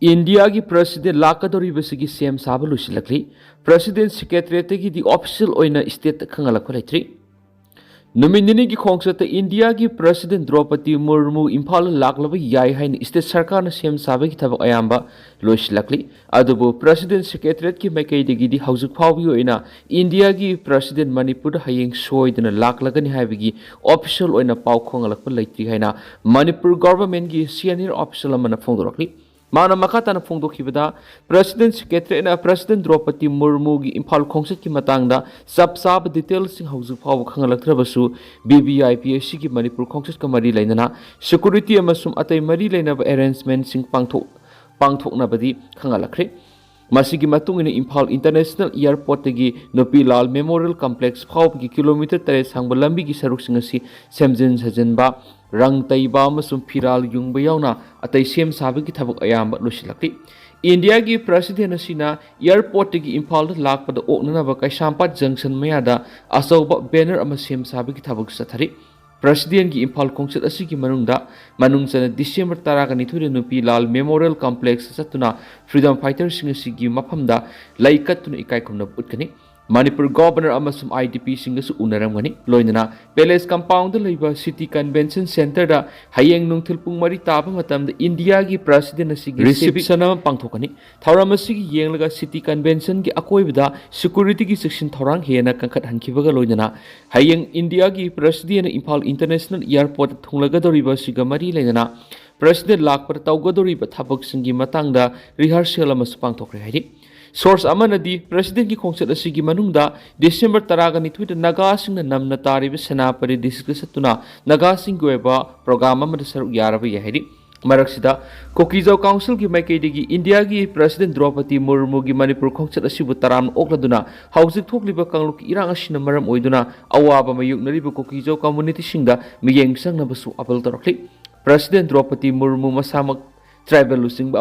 India की president लाकदोरिबसिगी same साब लुसिलक्ली president secretariat की ऑफिशियल स्टेट खंगलक लेट्री नुमित की खोंगसत इंडिया की प्रेसिडेंट द्रौपदी मुर्मू इम्फाल लाक्लब याई हाइन स्टेट सरकार सेम साब की थबक अयाम्बा लोइसिलक्ली अदुबु प्रेसिडेंट सेक्रेटरीट की मैकैदगी हौजुक फाउबी इंडिया की प्रेसिडेंट मणिपुर हयेंग सोइदना लाक्लगनी हाइबगी ऑफिशियल पाउ खोंगलक लेट्री हाइना मणिपुर गवर्नमेंट की सीनियर ऑफिशियल अमना फोंदोरक्ली माना मखाताना फोंदोखिबदा president secretariat president Draupadi Murmu की इम्फाल खोंगसत की मतंगदा सब साब डिटेल्स हौजुक फाउ खंगलक्त्रबसु BBIPSC की मणिपुर खोंगसत का मरी लेना सिक्योरिटी अमसुम अतै मरी लेनब अरेंजमेंट सिंग पांगथोकनबदी खंगलक्रे मसीगी मतुंगिन इम्फाल इंटरनेशनल एयरपोर्ट की नुपीलाल मेमोरियल कॉम्प्लेक्स फाउ की किलोमीटर 3 सांब लंबी की सरुकसिंग सेमजिन सजनबा रंग तैबा फिराल युंग यावना अतै सेम साबगी थबक अयाम लुसिलक्ति इंडिया की प्रेसिडेंट एयरपोर्ट की इम्फाल लापद ओकनब कैसामपाट जंक्शन मयादा अचौब बैनर सेम साबगी थबक चथरी प्रेसिडेंट की इम्फाल खोंगसत की मनुंगचना डिसेंबर 12 नुपीलाल मेमोरियल कॉम्प्लेक्स चतुना फ्रीडम फाइटर्स की मफमदा लैकत्तुना इकाइखुमना उट्कनी मणिपुर गवर्नर IDP उनरमगनी लोइनना पैलेस कंपाउंड लेबा सिटी कन्वेंशन सेंटर हयेंग नुंगथिल पुंग मरी ताब मतमद इंडिया की प्रेसिडेंट रिसेप्शन पांगथोकनी थौरम येंगलगा सिटी कन्वेंशन की अकोइबदा सिक्योरिटी की सेक्शन थौरांग हेना कंखत हनखिबगा लोइनना हयेंग इंडिया की प्रेसिडेंट इम्फाल इंटरनेशनल एयरपोर्ट थुंगलगदोरिबा सिगा मरी लेना प्रेसिडेंट लाकपर तौगदोरिबा थबकसिंगी मतंगदा रिहर्सल अमस पांगथोकरे हाइदि सोर्स अमनदी प्रेसिडेंट की खोंगसत की मनुंगदा डिसेंबर 12 नगासिंग नमना तारिब सेनापति डिस्ट्रिक्ट सतुना नगासिंग की प्रोग्राम सरुक यारब याहरी मरक्सिदा कोकीजो काउंसिल की मैकैदगी इंडिया की प्रेसिडेंट द्रौपदी मुर्मू की मणिपुर खोंगसत असिबु तराम ओकलदुना हौजिक थोकलिबा कांगलुक इरांग असिना मरम ओइदुना अवाब मयुकनरिबु कोकीजो कम्युनिटी सिंगदा मियेंग संगनबसु अपील तौरक्ली प्रेसिडेंट द्रौपदी मुर्मू मसामक ट्राइबल लुसिंग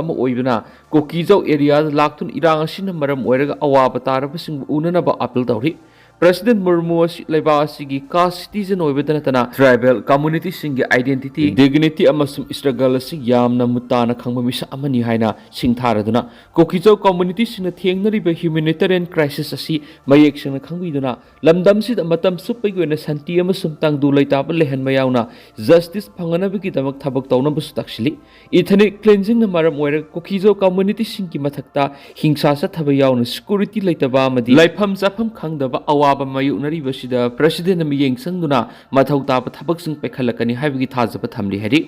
कोकीजौ एरिया लाक्तुन इरांग मरम अवाब तारबसिंग उननब अपील तौरी प्रेसिडेंट मुर्मू लेबासी कास्ट सिटीजन होइबदनतना ट्राइबल कम्युनिटी की आइडेंटिटी डिग्निटी स्ट्रगल यामना मुताना खंगबा मिसा अमनी हाइना सिंगथारदुना कोकीजौ कम्युनिटी थेंगनरिब ह्यूमैनिटेरियन क्राइसिस असि मयेक संग खंगबिदुना लमदमसिद मतम सुपैगी ओइना शांति अमसुम तांगदु लैताब लेहन मयाउना जस्टिस फंगनबगिदमक थबक तौनबसु तक्सिली इथनिक क्लेंजिंग मरम ओइर कोकीजौ कम्युनिटी की मथक्ता हिंसा सथब याउना सिक्योरिटी लैतबा अमदि लाइफम जाफम खंगदबा अवाब मयुकनरिबसिदा प्रेसिडेंट मियेंग संगदुना मथौ ताब थबकसिंग पेखलकनी हाइबगी थाजब थमली हरि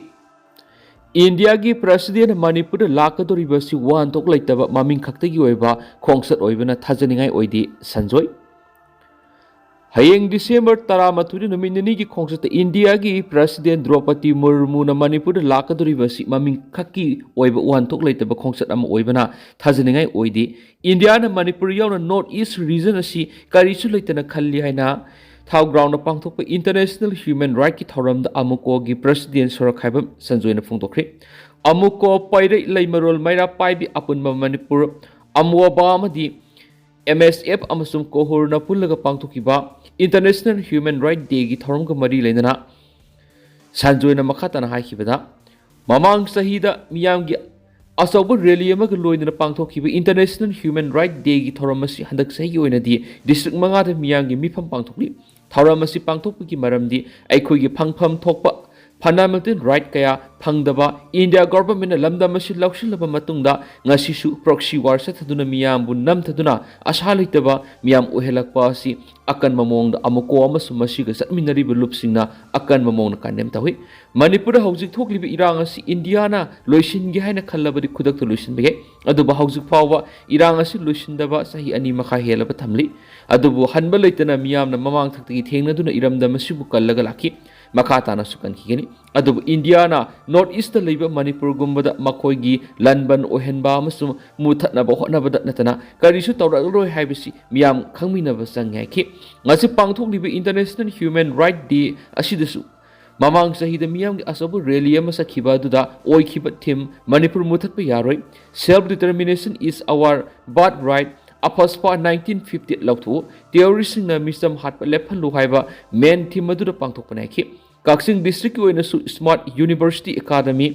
इंडिया की प्रेसिडेंट मणिपुर लाकदोरिबसि वानथोक लैतब ममिंग खक्तगी ओइबा खोंगसत ओइबना थाजनिंगाई ओइदि संजोय हयेंग डिसेंबर 13 नुमित की खोंगसत इंडिया की प्रेसिडेंट द्रौपदी मुर्मू मणिपुर लाकदोरिबसि ममिंग खक्की ओइबा वानथोक लैतब खोंगसत अमा ओइबना थाजनिंगाई ओइदि इंडिया मणिपुर यावना नॉर्थ ईस्ट रीजन असी करीसु लैतना खल्ली हाइना थाउ ग्राउंड पांगथोक इंटरनेशनल ह्यूमन राइट की थौरम अमुको की प्रेसिडेंट सोरखाइब संजोयना फोंदोखरे अमुको पैरै लैमरोल मैरा पाइबी अपुनबा मणिपुर अमुवाबा MSF अमसुम कोहोरना पुल्लगा पांगथोकिबा इंटरनेशनल ह्यूमन राइट डे की थौरम का मरी लेना संजोयना मखातना हाइखिबदा ममांग सहीदा मियामगी अचौब रैली अमग लोइना पांगथोकिबा इंटरनेशनल ह्यूमन राइट डे की थौरम असी हंदक सही ओइनादि डिस्ट्रिक्ट मंगादा मियामगी मिफम पांगथोकली थौरम असी पांगथोकपगी मरमदि अैखोइगी फंगफम थोकपा फंडामेंटल राइट कया फंगदबा इंडिया गवर्नमेंट लमदम असी लौसिलब मतुंगदा ngasisu proxy war sathaduna miyambu namthaduna asa leitaba miyam ohelakpa asi akan mamongda amuko amasu masiga satminariba lupsingna akan mamongna kandem tawi manipur hojik thokliba irang asi india na loisingi haina khallabadi khudak to loisin bege aduba hojik fawa irang asi loisindaba sahi ani makha helaba thamli adubu hanba leitana miyamna mamang thakti thengnaduna iramda masibu kallaga laki मखाताना सुकन खिगनी अदुब इंडियाना north east लेबा मणिपुर गुम्बदा मखोइगी लनबन ओहेनबा अमसुम मुथनबा होनबदा नतना करिसु तौरलोय हाइबसि मियाम खंगमिनबा संगयाखि ngasi पांगथोकलिबा इंटरनेशनल ह्यूमन राइट डे असिदसु ममांग सहिदा मियाम की असब रैली अमा सखिबा दुदा ओइखिबा थीम मणिपुर मुथतबा यारोय self determination is our birth right AFSPA 1950 लौथु टेरोरिस्टिंग मिसम हाटपा लेफलु हाइबा मेन थीम मदुदा पांगथोकपनाखि काक्सिंग डिस्ट्रिक्ट की smart university academy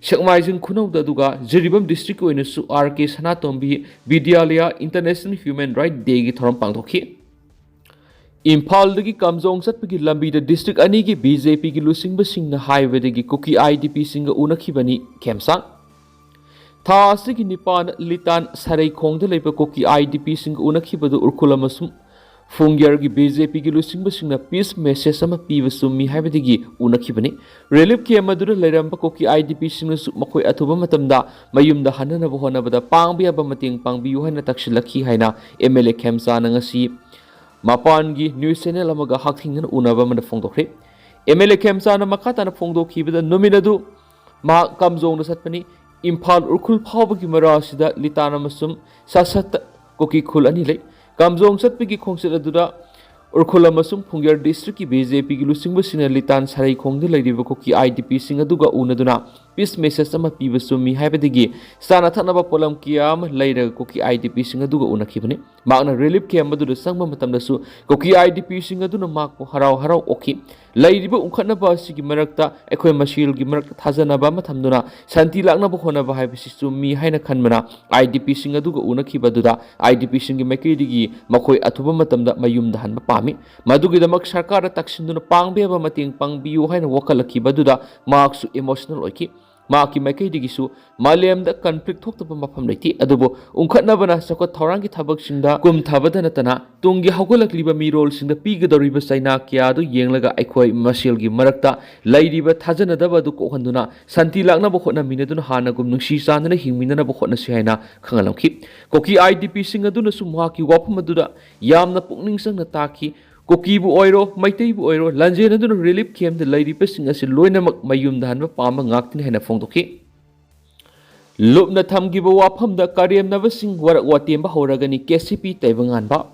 Shakmaijing Kunauda Duga, Jeribam District Oinasu RK Sanatombi, Vidyalaya International Human Rights Day Thoram Pangdoki. Impal Kamjong Satpagi Lambi the District Anigi BJP Lusing Basing the Highway Cookie IDP Singer Unakibani Kemsang. Tasiki Nipan Litan Sarai Kong the Labor Cookie IDP Sing Unakibadu Urkulamasum Fungyargi BJP Lusing Basing the peace message sama Pivasumi Habitigi Unakibani. Relief Kiamadura Leramba Cookie IDP Singer Makoi Atubamatanda, Mayum the Hanana Bohona, the Pangbi Abamating Pangbi Yohana Takshilaki Haina, MLA Kemsa Nangasi. Mapangi News Channel Amaga Haking and Unabama the Fongdokre. MLA Kemsana Makata Fongdoki with the Nominadu Ma Kamzon the Satpani, Impal Urkul Pavaki Marasida, Litana Masum, Sasat Koki Kulanile, Kamzon Satpigi Kongsadura, Urkula Masum, Pungar District, BJP Lusing Basina Litan Sarai Kong the Lady Koki IDP Singaduga Unaduna, Peace Message Sama Pivasumi Habitigi, Sanatanaba Polam Kiam, later Koki IDP Singaduga Unakibani. Magna relief Kiamadu the Sangma Matamdasu, Koki IDP Singaduna Mako Harau Oki, Lady Unkanaba Sigi Merakta, Equemashil Gimerak Tazanaba Matamduna, Santi Lagna Bohona Bahibisistu Mi Haina Kanmana, IDP Singaduga Unakibaduda, IDP Singi Makidigi, Makoi Atuba Matamda Mayum the Han Pami, Madugi the Mak Shakara Taxinduna Pang Beba Mating Pang Biu Haina Wakalaki Baduda, Marks emotional Oki. Maki Makaidigisu, Maliam the conflict talked about Mapamleti, Adobo, Unkatnabana, Sako Tarangi Tabaksinda, Kum Tabadanatana, Tungi Hakulak Liba Mirols in the Piga the River Saina, Kiadu, Yanglaga, Equi, Masilgi, Marakta, Lady But Tazanadaba Dukohanduna, Santi Lagna Bohona Minadun Hanagum, Nushisan, and Himina Bohona Siena, Kangalamki, Koki IDP Singaduna Sumaki, Wapamadura, Yamna Puningsang Nataki. Kokibu Oiro, Maitaibu Oiro, Lanjana relief came the lady passing as a Loinamak Mayum the Hanva Palma Ngaktin Hena Fondoki. Lupna Tam give a wapam the Kariam never sing Warakpa Houragani KCP Taivanganba.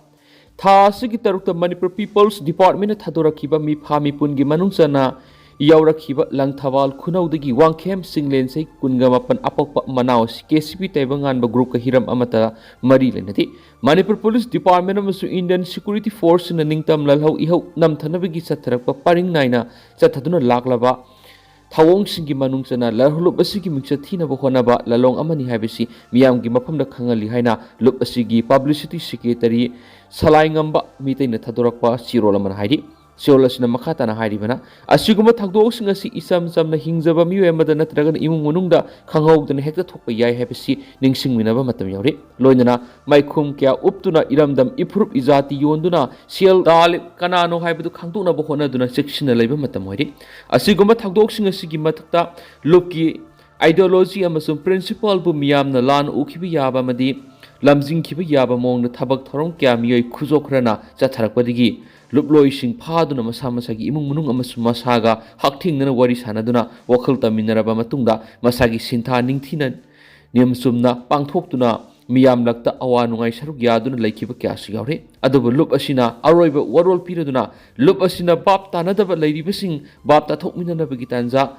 Ta Sigitaruk Manipur People's Department at Hadorakiba Mi Pami Pungi Manungsana. Yaurakiba Langtawal Kunaudagi Wang Kem Singlense Kungamapan Apok Manaus KCP Taibangan Group Hiram Amata Marilenati Manipur Police Department of Indian Security Force in the Ningtam Lalho Iho Nam Tanabigi Satarapa Paring Naina Sataduna Laklava Tawong Singi Manungsana Lahulu Basiki Mixatina Bohonaba Lalong Amani Habisi Miam Gimapam the Kangali Haina Lup Asigi Publicity Secretary Salaingamba Mitain Tadorakpa Sirolaman Haidi Solasina Makatana Haidibana, Asuguma Tagdosing as Isam Sam the Hingzaba Muemada Natragan Imununda, Kangho than Hector Topa Yai Happy Ningsing Minava Matamori, Loinana, Maikum Kia Uptuna Iramdam Iprup Izati Yonduna, Ciel Dalip Kanano Haibu Kantuna Bohona Duna section labor Matamori, Asuguma Tagdosing as Sigimatata, Luki, ideology Amazon principal Bumiam the Lan Ukibi Yaba Madi, Lamzing Kibi Yaba Mong the Tabak Toron Kiamio Kuzokrana, Zatarakwadigi. Luploising Paduna Masamasagi Imung Munung Amasumasaga, Hakting and Warisanaduna, Wakalta Mineraba Matunda, Masagi Sinta Ningtina, Niamsumna, Pangtoptuna, Miam Lakta Awanungai Sarugiyaduna Lakiba Kasiari, Adobo Lup Asina, Aroiba Warol Piraduna, Lup Asina Bab Tanadaba Lady Bissing, Bab Tatokmina Bagitanza,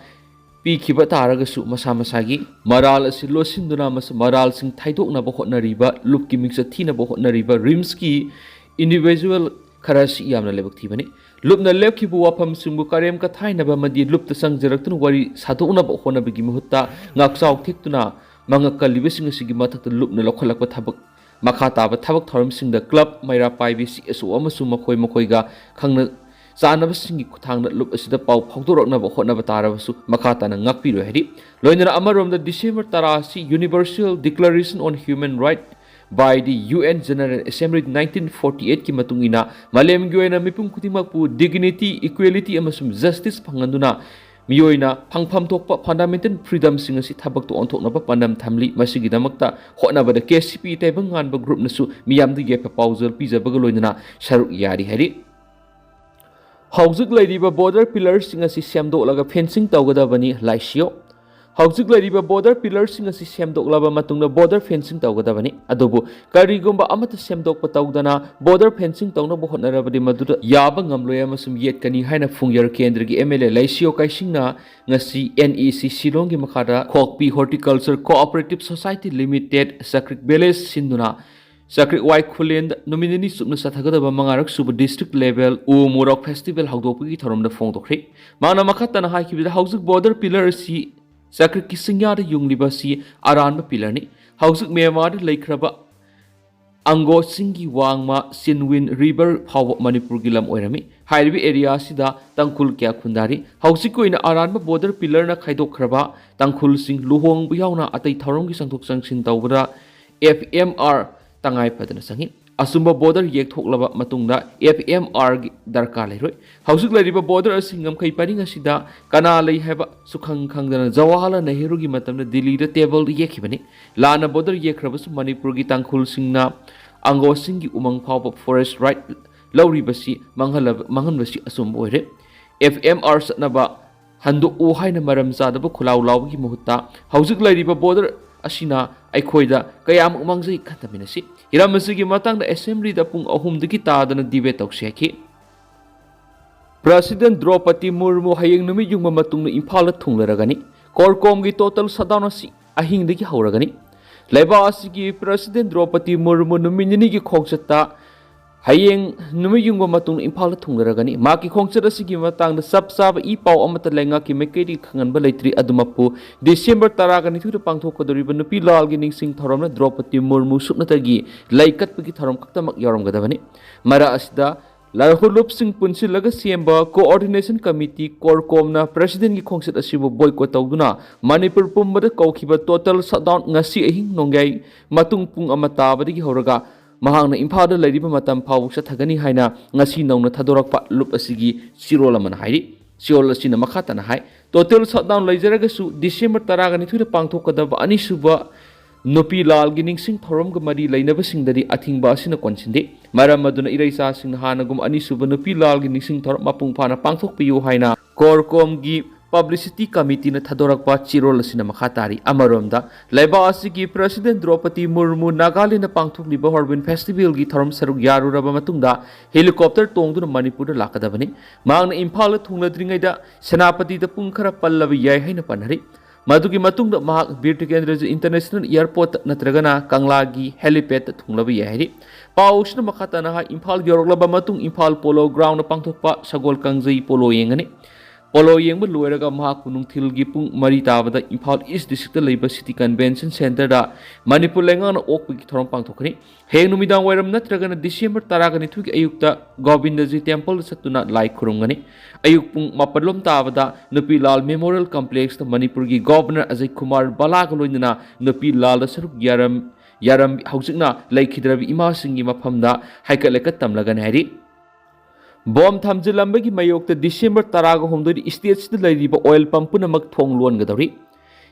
Pikiba Taragasu Masamasagi, Maral Silosinduna Mas Maral Sing Taidokna Bohotna Riba, Lupki Mixatina Bohotna Riba, Rimski, individual Karasi Yamna Lebaktivani, Lupna Lepkibu Wapam Sumbu Karem Katai Nabamadi Lupta Sang Zeratun Wari Satuna Bohona Bigimuta, Naksau Tiktuna, Mangaka Living Sigimata Lupna Lokalaka Tabak, Makata, Tabak Torum Sing the Club, Myra Pivi, so Amasuma Koi Mokoiga, Kangna Sanava Singi Kutang that look as the Pau Pogdorokna Bohona Batarasu, Makata and Ngapi Hedi, Loina Amarum the December Tarasi Universal Declaration on Human Rights by the UN General Assembly 1948 ki matungina malem gyoina mipum kutimagpu dignity equality amasum justice phanganduna miyoina phangpham thokpa fundamental freedom sing asi thabak to onthokna ba pandam thamli masigi damakta hotna ba KCP taibangan ba group nasu miyam di gepa pausal pijabaga loinana sharu yari hari haujuk laidiba border pillars sing asi semdolaga fencing tawgadabani laisio Haujuk lariba border pillars sing asi semdoklaba matungna border fencing tawgadabani adobu karigumba amata semdokpa tawdana border fencing tawna bohotnarabadi maduda yaba ngamloya masum yetkani haina fungyar kendragi MLA laisio kaisingna ngasi NEC Silongi makada Kokpi Horticulture Cooperative Society Limited Sakrik Beles sinduna Sakrik Wai Kulen nominini subna sathagadaba mangarak sub district level Umurok festival hawdopagi tharomda fongdokri mana makatana haikibida haujuk border pillar si Sakri Kisingya Yunglibasi Aran Pilani, House Myanmar Lakraba Ango Singi Wangma Sinwin River Power Manipur Gilam Oirami, Highway area Sida, Tankul Kya Kundari, Housiku in Aran border pillar na Kaido Kraba, Tankul Sing Luhong Biauna at a Tarongi Santok Sanction Tawra, FMR Tangai Padanasangin. Asumba border yek thoklaba matungda FMR darkar leiroi hausuk leriba border asingam kai paring asida kana lei heba sukhang khangdana Jawaharlal Nehru gi matamna Delhi da table yekhibani lana border yekrabas Manipur gi tangkhul singna ango singi umang phawba forest right lauribasi manghanbasi asumba oire FMR satnaba handu o haina maram zadaba khulaw lawgi muhutta hausuk leriba border asina aikhoida kayam umangjai khantaminasi hiramasigi matangda assembly da pung ahumdagi tadana debate tawseki President Draupadi Murmu hayeng numi yungba matungna Imphal thunglaragani korkom gi total shutdown asi ahing dagi hauragani laiba asigi President Draupadi Murmu numi nini gi khongchata hayeng numi yungba matungna Imphal thunglaragani maki khongchat asigi matangda sabsab I paw amata lenga ki mekedi khanganba leitri adumapu December 10 thu pangthokadoriba nupi lal gi ningsing thoramna Draupadi Murmu suknatagi laikatpagi thoram kaktamak yaramgadabani mara asida Larhulup Singh Punsilaga Siemba Coordination Committee Korkomna President ki khongchat asibu boycott tawduna Manipur pumbada kawkhiba Total Shutdown Ngashi Ahing nongai matung pung amata badigi horaga mahangna Imphal leriba matam phawuk sathagani haina ngasi nauna thadorakpa lup asigi sirol amana hairi sirol asina makhatana hai Total Shutdown leijaraga December 12 pangthokadaba anisuba Nupi lal gi ningsing thoram ga mari lainaba singdari athingba asina konsinde maram aduna iraisa sing hanagum anisuba nupi lal gi ningsing thoram mapung phana pangthokpiyu haina korkom gi Publicity Committee na thadorakpa chirol asina makhatari amaromda laiba asigi President Draupadi Murmu Nagaland na pangthokliba Harbin Festival gi thoram saruk yaruraba matungda helicopter tongduna Manipur da lakadabani mangna Imphal thungladringaida Senapati da pung khara pallaba yai haina panhari Madugi matungda mahak Bir Tikendra International Airport natragana Kanglagi helipad thunglaba yai pausna makhatana ha Imphal gyoraklaba matung Imphal Polo Ground na pangthokpa Sagol Kangjai Polo yengani Polo yengba loiraga mahak punungthil gi pung mari tabada Imphal East District da leiba City Convention Center da Manipur lengana okpagi thoram pangthokani heng numidang wairam natragana December 12 gi ayukta Govindaji Temple satuna lai khurumgani ayuk pung mapadlom tabada Nupi Lal Memorial Complex da Manipur gi Governor Ajay Kumar Balaga loinana Nupi Lal da saruk yaram haujikna laikhidrabi ima singi maphamda haikalekat tamlagani hari Bom thamjilambagi mayokta December 10 state da lairiba oil pump punamak thong luangadari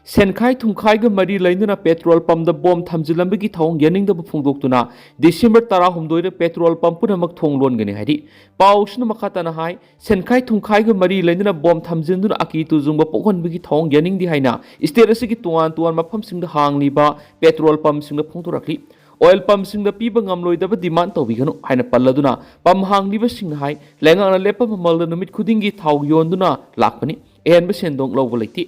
Senkhai thungkhai ga mari lainuna petrol pump da bom thamjilambagi thong yaningdaba phungdoktuna December 10 da petrol pump punamak thong luangani hari pausna makhatana hai Senkhai thungkhai ga mari lainuna bom thamjinduna akitu jungba pokhonbagi thong yaningdi haina state asigi tuan mafam singda hangliba petrol pump singda phungtorakli Oil pump sing the people ngamloidaba demand to bigano haina palladuna pam hangliba sing hai lengana lepa mamal numit khudingi thau yonduna lakpani enba sendong lawba leiti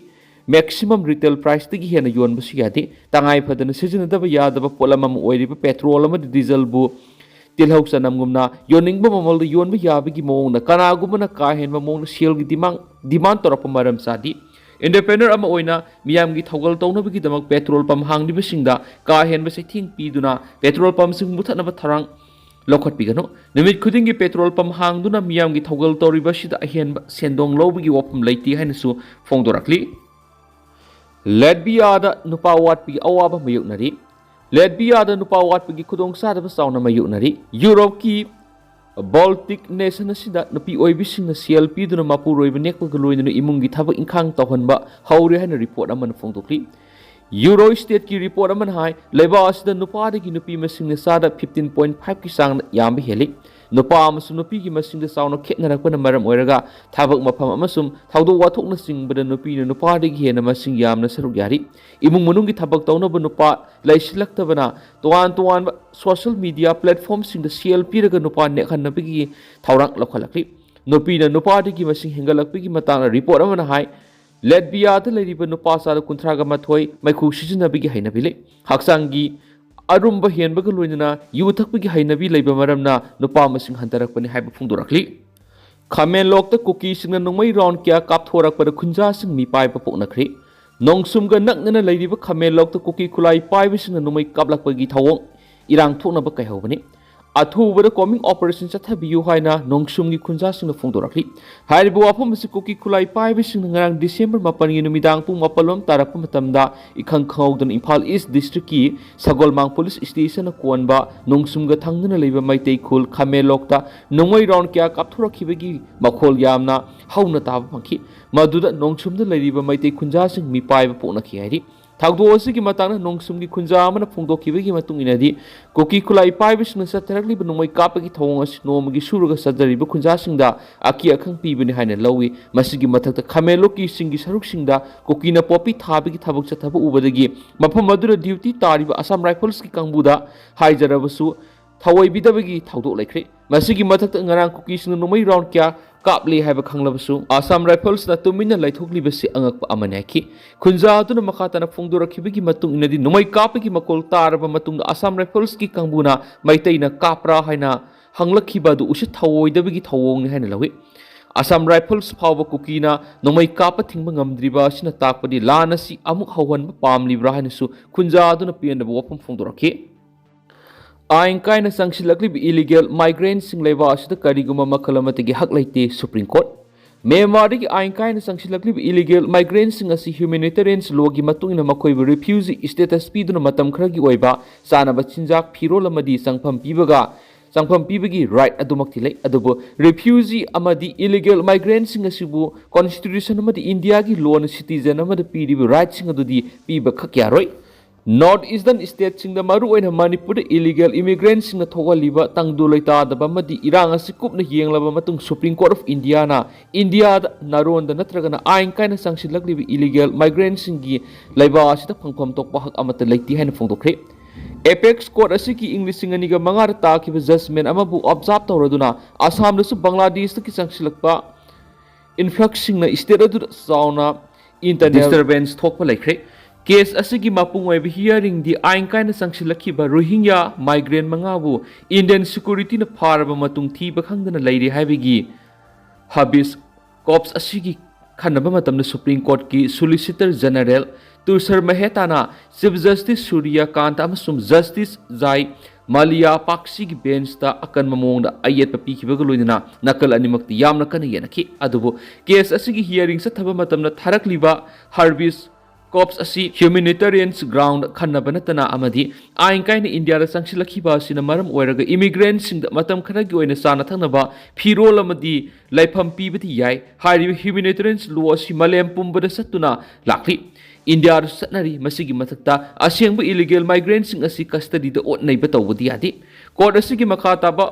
maximum retail price tigi hena yonba sigadi tangai phadana sijinadaba yadaba polamam oiriba petrol ama diesel bu tilhau sanamgumna yoningba mamal yonba yabagi mongna kanagumana ka henba mongna sale gi demand torapa maram sadi Independent ama oina miyam gi thogal tawnabagi damak petrol pump hangliba singda ka henba sething piduna petrol pump sing muthanaba tharang lokhat pigano numit khudingi petrol pump hangduna miyam gi thogal tawriba sida ahenba sendong lobagi wapam leiti hainasu phongdorakli Latvia da nupa watpi awaba mayuknari Latvia da nupa watpi khudong sadaba sauna mayuknari Europe ki Baltic nation asida nupi oibising na CLP duna mapuroi benekpa galoina imungi thabak ingkhang tawhanba haure hana report amana phongtokli Euro state ki report amana hai leba asida nupa dagi nupi masing na sada 15.5 ki sang yamba heli nupa amasum nupi ki masing da sauna khetnarakpa na maram oiraga thabak mafam amasum thawdo wathokna singbada nupi na nupa dagi hena masing yamna saruk yari imung manungi thabak tawnaba nupa laisilaktabana tuan social media platform sing the CLP raga nupa nekhanabigi thawrang lokhalakli nupi na nupa dagi masing hengalakpigi matang report amana hai Latvia da leiriba nupa sada kunthraga mathoi maikhu sijinabigi hainabile haksangi arumba henbaga loinana yuthakpigi hainabi leiba maramna nupa masing hantarakpani haiba phungdorakli Khamenlok ta cookie sing na nongmai round kya kap thorakpa khunja sing mi pai pa poknakhri Nongsumga naknana leiriba Khamenlok kuki kulai paibisina numai kablakpagi thawong irang thoknaba kaihobani athubada coming operation chathabiyu haina nongsumgi khunjasingna phongdorakli haribu wafam si kuki kulai paibising ngarang December 8 gi numidang pung mapalom tarakpa matamda ikhang khawdan Imphal East District ki Sagolmang Police Station na kuanba nongsumga thangnana leiba maitei khul Khamenlok ta nongoi round kya kapthurakibagi makhol yamna hauna taba phangki maduda nongsumda leiriba maitei khunjasing mi paiba poknaki hairi Thagdo asigi matangna nongsumgi khunja amana phongdokibagi matung inadi koki kulai paibisna satharakli banumai kapagi thawong as nomagi suruga sajariba khunjasingda aki akhang pibani haina lawi masigi mathakta Khamenlokki singi saruksingda kokina popi thabagi thabak chathaba ubadagi mafam madura duty tariba Assam Rifles ki kangbuda haijarabasu thawai bidabagi thawdo laikre masigi mathakta ngarang koki sing nomai round kya kapli haiba khanglabasu Assam Rifles na tumina laithokli basi angakpa amanaki khunja tuna makhatana phongdorakhibagi matung inadi numai kapagi makol taraba matung Assam Rifles ki kangbuna maitaina kapra haina hanglakhiba du usi thawoidabagi thawong haina lawi Assam Rifles phawba kukina numai kapa thingba ngamdriba sina takpadi lana si amuk hawan pamlibra haina su khunja tuna piandaba wapam phongdorakhi Ain kaina sangsilakli illegal migrants sing leba asida kariguma makalamatigi hak laite Supreme Court Myanmar gi ain kaina sangsilakli illegal migrants sing asi humanitarian law gi matungina makoibu refugee status piduna matam khragi oiba sanaba chinjak phirol amadi sangpham pibagi right adumakti lei adubu refugee amadi illegal migrants sing asibu constitution amadi India gi law na citizen amadi piribu right sing adudi piba khakyaroi North Eastern States sing the maru oina Manipur illegal immigrants sing the thogaliba tangdu laita daba madi irang asi kupna hienglaba matung Supreme Court of India naron da natragana ain kaina sangsilakli illegal migrants sing gi laiba asita phangpham tokpa hak amata laiti haina phongdokre Apex Court asiki English sing aniga mangar ta ki judgment amabu observe tawraduna Assam da su Bangladesh ki sangsilakpa influx sing na state adu sauna internal disturbance thokpa laikre Case asigi mapungwai hearing di ain kaina sangsilakhiba Rohingya migrant mangabu Indian security na pharaba matung thiba khangdana leiri haibigi habis corps asigi khanaba matamna Supreme Court ki Solicitor General Tushar Mehetana Chief Justice Surya Kant amasum Justice Jai Malia Paksi ki bench ta akan mamongda ayet papi khibaga loina nakal animakti yamna kana yanaki adubo case asigi hearing sa thaba matamna tharakliba Harbis Corps asi humanitarian ground khanaba natana amadi ain kaina India da sangsilakhiba sina maram oiraga immigrants sing matam kharagi oina sana thangnaba phirol amadi laifam pibati yai haribi humanitarian law si malem pumbada satuna lakli India satnari masigi mathakta asengba illegal migrants sing asi custody da otnai batawdi adi court asigi makhata ba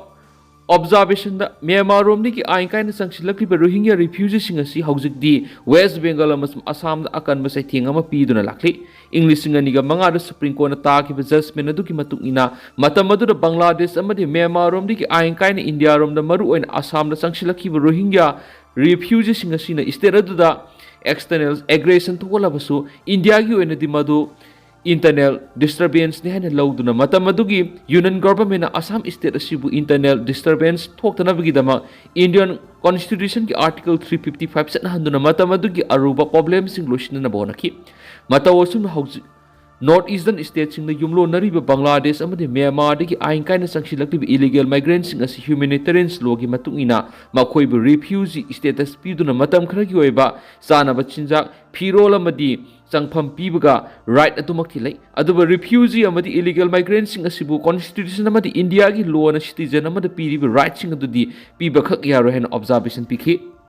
observation da Myanmar romni ki ain kaina sangsilakli Rohingya refugees sing asi haujik di West Bengal amasum Assam da akan basai thingama piduna lakli English sing aniga manga da Supreme Court na ta ki judgment adu ki matung ina matam adu da Bangladesh amadi Myanmar romni ki ain kaina India rom da maru oin Assam da sangsilakli Rohingya refugees sing asi na state adu da external aggression to walabasu India gi oina di madu internal disturbance ni hana lawduna matamadugi Union government na Assam state asibu internal disturbance thoktana bigidama Indian constitution ki article 355 set handuna matamadugi aruba problems sing loshina na bonaki matawasum hauji North Eastern states sing the yumlo nariba Bangladesh amadi Myanmar digi ain kaina sangsilakli illegal migrants sing asi humanitarian law gi matungina makoibu refugee status piduna matam khragi oiba sanaba chinjak phirol amadi sangpham pibaga right atumakti lai aduba refugee amadi illegal migrants sing asibu constitution amadi India gi law na citizen amadi piriba right sing adudi piba khak yaro hen observation pikhi